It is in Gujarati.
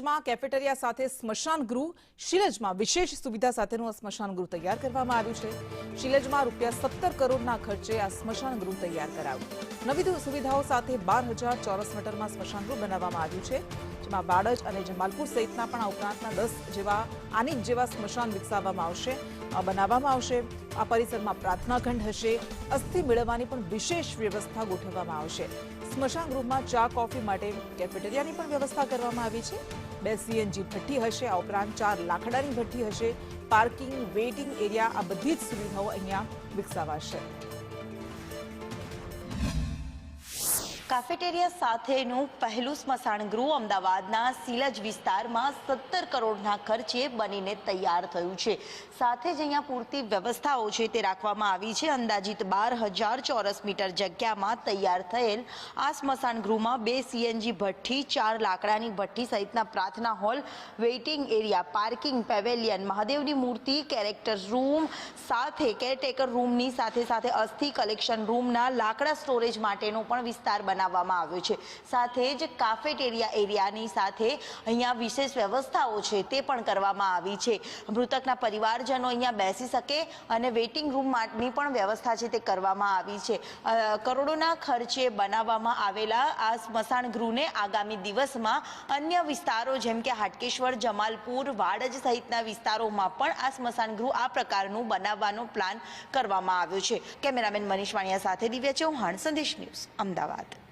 શિલજમાં કેફેટેરિયા સાથે સ્મશાન ગૃહ શિલજમાં વિશેષ સુવિધા સાથેનું આ સ્મશાન ગૃહ તૈયાર કરવામાં આવ્યું છે। શિલજમાં ₹17 કરોડના ખર્ચે આ સ્મશાન ગૃહ તૈયાર કરાયું। નવી સુવિધાઓ સાથે 12,000 ચોરસ મીટરમાં સ્મશાન ગૃહ બનાવવામાં આવ્યું છે, જેમાં બાડજ અને જમાલપુર સહિતના પણ આ ઉપરાંતના 10 જેવા આની જેવા સ્મશાન વિકસાવવામાં આવશે। આ પરિસરમાં પ્રાર્થના ખંડ હશે। અસ્થિ મેળવવાની પણ વિશેષ વ્યવસ્થા ગોઠવવામાં આવશે। સ્મશાન ગૃહમાં ચા કોફી માટે કેફેટેરિયાની પણ વ્યવસ્થા કરવામાં આવી છે। 2 CNG ભઠ્ઠી હશે। આ ઉપરાંત 4 લાકડાની ભઠ્ઠી હશે। પાર્કિંગ, વેઇટિંગ એરિયા, આ બધી જ સુવિધાઓ અહીંયા વિકસાવાશે। કાફેટેરિયા સાથેનું પહેલું સ્મશાન ગૃહ અમદાવાદના શિલજ વિસ્તારમાં 17 કરોડના ખર્ચે બનીને તૈયાર થયું છે। સાથે જ અહીંયા પૂરતી વ્યવસ્થાઓ છે તે રાખવામાં આવી છે। અંદાજિત 12,000 ચોરસ મીટર જગ્યામાં તૈયાર થયેલ આ સ્મશાન ગૃહમાં 2 CNG ભઠ્ઠી, 4 લાકડાની ભઠ્ઠી સહિતના પ્રાર્થના hall, waiting area, parking, pavilion, મહાદેવની મૂર્તિ, કેરેક્ટર રૂમ સાથે કેરટેકર રૂમની સાથે અસ્થિ કલેક્શન રૂમના લાકડા સ્ટોરેજ માટેનો પણ વિસ્તાર બનાવવામાં આવ્યો છે। સાથે જ કાફેટેરિયા એરિયાની સાથે અહીંયા વિશેષ વ્યવસ્થાઓ છે તે પણ કરવામાં આવી છે। મૃતકના પરિવારજનો અહીંયા બેસી શકે અને વેઇટિંગ રૂમ માટેની પણ વ્યવસ્થા છે તે કરવામાં આવી છે। કરોડોના ખર્ચે બનાવવામાં આવેલા આ સ્મશાન ગૃહને આગામી દિવસમાં અન્ય વિસ્તારો જેમ કે હાટકેશ્વર, જમાલપુર, વાડજ સહિતના વિસ્તારોમાં પણ આ સ્મશાન ગૃહ આ પ્રકારનું બનાવવાનો પ્લાન કરવામાં આવ્યો છે। કેમેરામેન મનીષ વાણિયા સાથે દિવ્યા ચૌહાણ, સંદેશ ન્યૂઝ, અમદાવાદ।